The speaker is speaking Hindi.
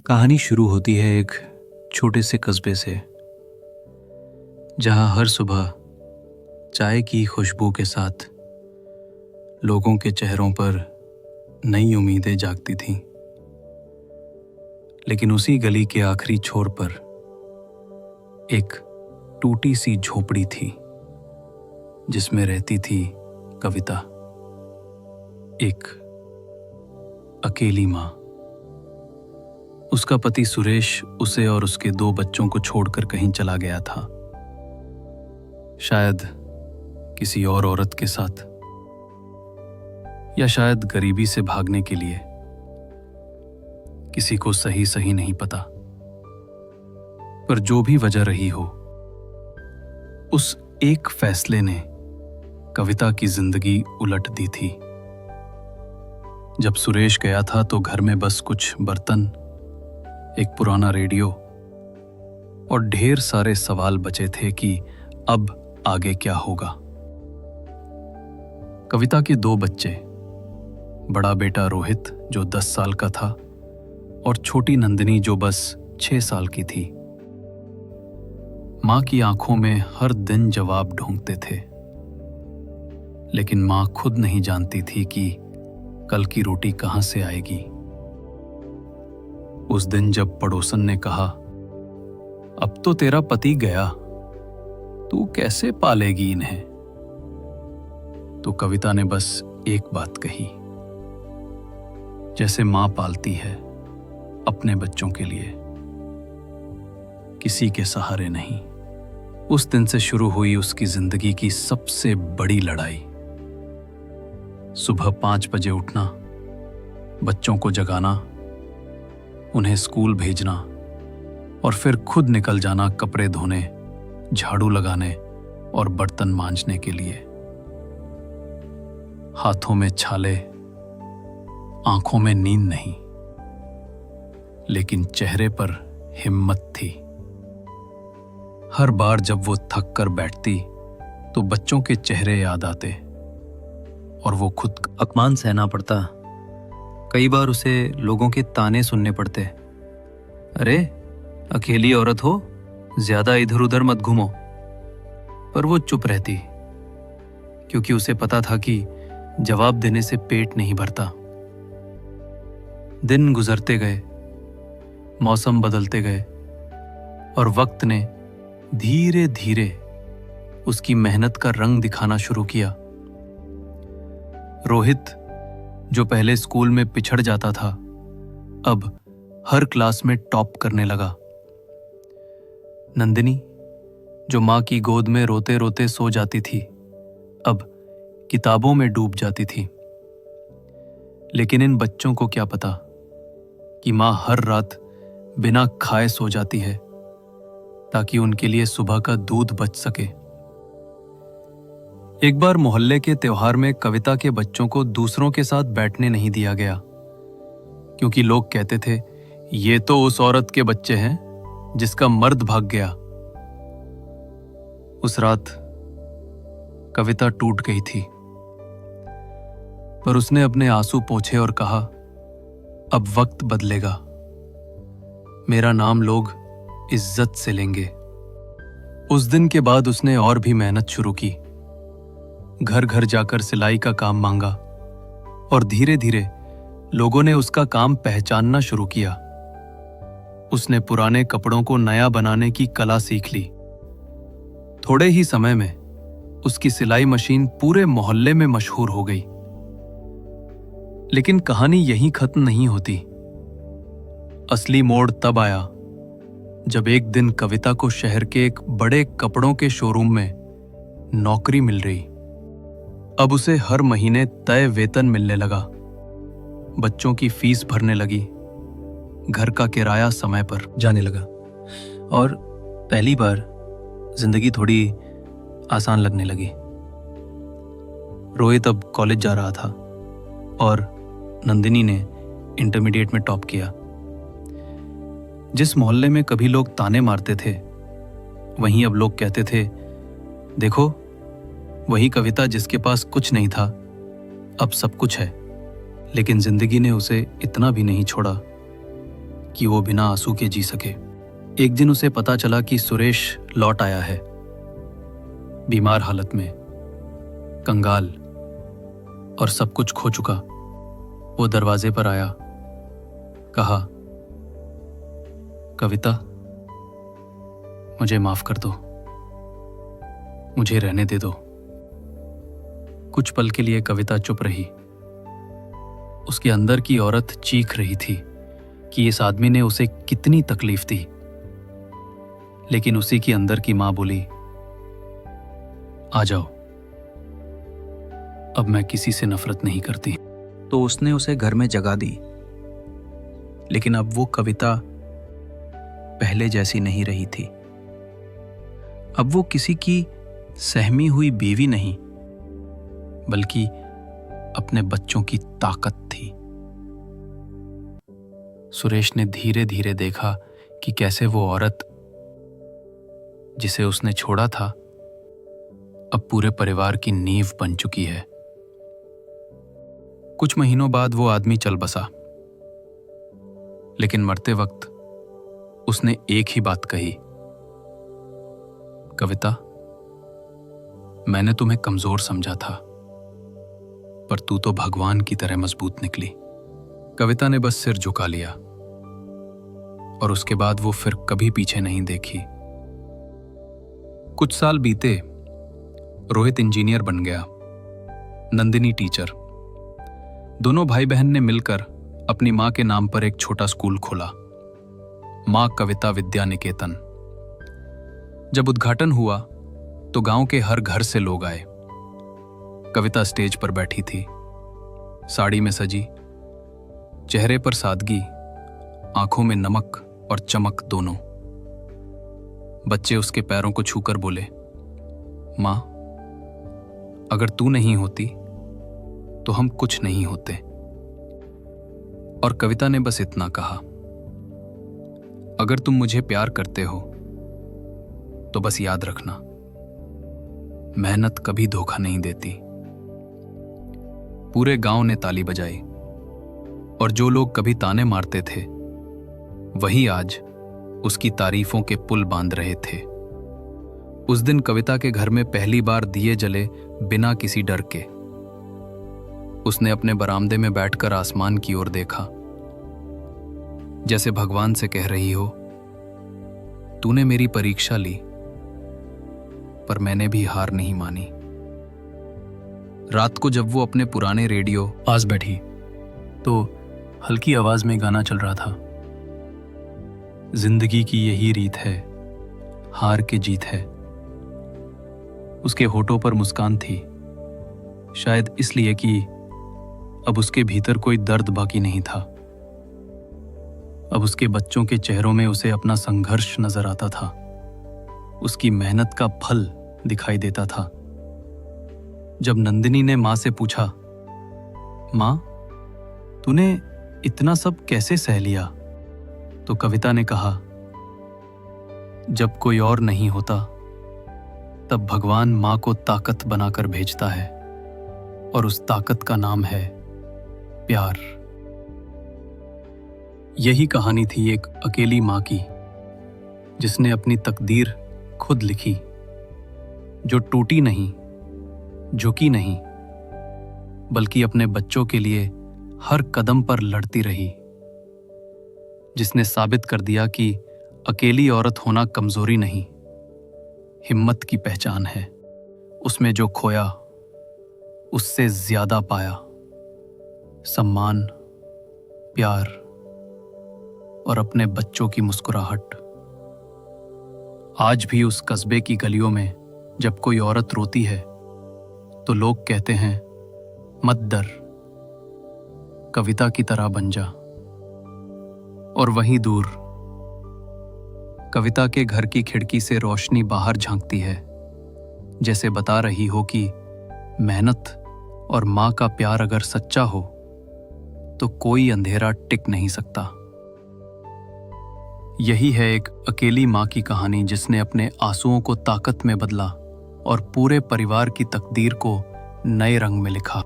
कहानी शुरू होती है एक छोटे से कस्बे से, जहां हर सुबह चाय की खुशबू के साथ लोगों के चेहरों पर नई उम्मीदें जागती थीं। लेकिन उसी गली के आखिरी छोर पर एक टूटी सी झोपड़ी थी, जिसमें रहती थी कविता, एक अकेली माँ। उसका पति सुरेश उसे और उसके 2 बच्चों को छोड़कर कहीं चला गया था, शायद किसी और औरत के साथ, या शायद गरीबी से भागने के लिए। किसी को सही नहीं पता, पर जो भी वजह रही हो, उस एक फैसले ने कविता की जिंदगी उलट दी थी। जब सुरेश गया था तो घर में बस कुछ बर्तन, एक पुराना रेडियो और ढेर सारे सवाल बचे थे कि अब आगे क्या होगा। कविता के 2 बच्चे, बड़ा बेटा रोहित जो 10 साल का था और छोटी नंदिनी जो बस 6 साल की थी, मां की आंखों में हर दिन जवाब ढूंढते थे। लेकिन मां खुद नहीं जानती थी कि कल की रोटी कहां से आएगी। उस दिन जब पड़ोसन ने कहा, अब तो तेरा पति गया, तू कैसे पालेगी इन्हें, तो कविता ने बस एक बात कही, जैसे मां पालती है अपने बच्चों के लिए, किसी के सहारे नहीं। उस दिन से शुरू हुई उसकी जिंदगी की सबसे बड़ी लड़ाई। सुबह 5 बजे उठना, बच्चों को जगाना, उन्हें स्कूल भेजना और फिर खुद निकल जाना कपड़े धोने, झाड़ू लगाने और बर्तन मांजने के लिए। हाथों में छाले, आंखों में नींद नहीं, लेकिन चेहरे पर हिम्मत थी। हर बार जब वो थक कर बैठती तो बच्चों के चेहरे याद आते और वो खुद अपमान सहना पड़ता। कई बार उसे लोगों के ताने सुनने पड़ते, अरे अकेली औरत हो, ज्यादा इधर उधर मत घूमो। पर वो चुप रहती, क्योंकि उसे पता था कि जवाब देने से पेट नहीं भरता। दिन गुजरते गए, मौसम बदलते गए और वक्त ने धीरे धीरे उसकी मेहनत का रंग दिखाना शुरू किया। रोहित, जो पहले स्कूल में पिछड़ जाता था, अब हर क्लास में टॉप करने लगा। नंदिनी, जो मां की गोद में रोते रोते सो जाती थी, अब किताबों में डूब जाती थी। लेकिन इन बच्चों को क्या पता कि मां हर रात बिना खाए सो जाती है, ताकि उनके लिए सुबह का दूध बच सके। एक बार मोहल्ले के त्योहार में कविता के बच्चों को दूसरों के साथ बैठने नहीं दिया गया, क्योंकि लोग कहते थे, ये तो उस औरत के बच्चे हैं जिसका मर्द भाग गया। उस रात कविता टूट गई थी, पर उसने अपने आंसू पोंछे और कहा, अब वक्त बदलेगा, मेरा नाम लोग इज्जत से लेंगे। उस दिन के बाद उसने और भी मेहनत शुरू की। घर घर जाकर सिलाई का काम मांगा और धीरे धीरे लोगों ने उसका काम पहचानना शुरू किया। उसने पुराने कपड़ों को नया बनाने की कला सीख ली। थोड़े ही समय में उसकी सिलाई मशीन पूरे मोहल्ले में मशहूर हो गई। लेकिन कहानी यहीं खत्म नहीं होती। असली मोड़ तब आया जब एक दिन कविता को शहर के एक बड़े कपड़ों के शोरूम में नौकरी मिल रही। अब उसे हर महीने तय वेतन मिलने लगा, बच्चों की फीस भरने लगी, घर का किराया समय पर जाने लगा और पहली बार जिंदगी थोड़ी आसान लगने लगी। रोहित अब कॉलेज जा रहा था और नंदिनी ने इंटरमीडिएट में टॉप किया। जिस मोहल्ले में कभी लोग ताने मारते थे, वहीं अब लोग कहते थे, देखो वही कविता जिसके पास कुछ नहीं था अब सब कुछ है। लेकिन जिंदगी ने उसे इतना भी नहीं छोड़ा कि वो बिना आंसू के जी सके। एक दिन उसे पता चला कि सुरेश लौट आया है, बीमार हालत में, कंगाल और सब कुछ खो चुका। वो दरवाजे पर आया, कहा, कविता, मुझे माफ कर दो, मुझे रहने दे दो। कुछ पल के लिए कविता चुप रही। उसके अंदर की औरत चीख रही थी कि इस आदमी ने उसे कितनी तकलीफ दी। लेकिन उसी की अंदर की मां बोली, आ जाओ, अब मैं किसी से नफरत नहीं करती। तो उसने उसे घर में जगह दी। लेकिन अब वो कविता पहले जैसी नहीं रही थी। अब वो किसी की सहमी हुई बीवी नहीं, बल्कि अपने बच्चों की ताकत थी। सुरेश ने धीरे धीरे देखा कि कैसे वो औरत जिसे उसने छोड़ा था अब पूरे परिवार की नींव बन चुकी है। कुछ महीनों बाद वो आदमी चल बसा, लेकिन मरते वक्त उसने एक ही बात कही, कविता, मैंने तुम्हें कमजोर समझा था, पर तू तो भगवान की तरह मजबूत निकली। कविता ने बस सिर झुका लिया और उसके बाद वो फिर कभी पीछे नहीं देखी। कुछ साल बीते। रोहित इंजीनियर बन गया, नंदिनी टीचर। दोनों भाई बहन ने मिलकर अपनी मां के नाम पर एक छोटा स्कूल खोला, मां कविता विद्या निकेतन। जब उद्घाटन हुआ तो गांव के हर घर से लोग आए। कविता स्टेज पर बैठी थी, साड़ी में सजी, चेहरे पर सादगी, आंखों में नमक और चमक दोनों। बच्चे उसके पैरों को छूकर बोले, मां, अगर तू नहीं होती तो हम कुछ नहीं होते। और कविता ने बस इतना कहा, अगर तुम मुझे प्यार करते हो तो बस याद रखना, मेहनत कभी धोखा नहीं देती। पूरे गांव ने ताली बजाई और जो लोग कभी ताने मारते थे वही आज उसकी तारीफों के पुल बांध रहे थे। उस दिन कविता के घर में पहली बार दिए जले बिना किसी डर के। उसने अपने बरामदे में बैठकर आसमान की ओर देखा, जैसे भगवान से कह रही हो, तूने मेरी परीक्षा ली पर मैंने भी हार नहीं मानी। रात को जब वो अपने पुराने रेडियो पास बैठी तो हल्की आवाज में गाना चल रहा था, जिंदगी की यही रीत है, हार के जीत है। उसके होठों पर मुस्कान थी, शायद इसलिए कि अब उसके भीतर कोई दर्द बाकी नहीं था। अब उसके बच्चों के चेहरों में उसे अपना संघर्ष नजर आता था, उसकी मेहनत का फल दिखाई देता था। जब नंदिनी ने मां से पूछा, मां, तूने इतना सब कैसे सह लिया, तो कविता ने कहा, जब कोई और नहीं होता तब भगवान मां को ताकत बनाकर भेजता है और उस ताकत का नाम है प्यार। यही कहानी थी एक अकेली मां की, जिसने अपनी तकदीर खुद लिखी, जो टूटी नहीं, झुकी नहीं, बल्कि अपने बच्चों के लिए हर कदम पर लड़ती रही, जिसने साबित कर दिया कि अकेली औरत होना कमजोरी नहीं, हिम्मत की पहचान है। उसमें जो खोया उससे ज्यादा पाया, सम्मान, प्यार और अपने बच्चों की मुस्कुराहट। आज भी उस कस्बे की गलियों में जब कोई औरत रोती है तो लोग कहते हैं, मत डर, कविता की तरह बन जा। और वहीं दूर कविता के घर की खिड़की से रोशनी बाहर झांकती है, जैसे बता रही हो कि मेहनत और मां का प्यार अगर सच्चा हो तो कोई अंधेरा टिक नहीं सकता। यही है एक अकेली मां की कहानी, जिसने अपने आंसुओं को ताकत में बदला और पूरे परिवार की तकदीर को नए रंग में लिखा।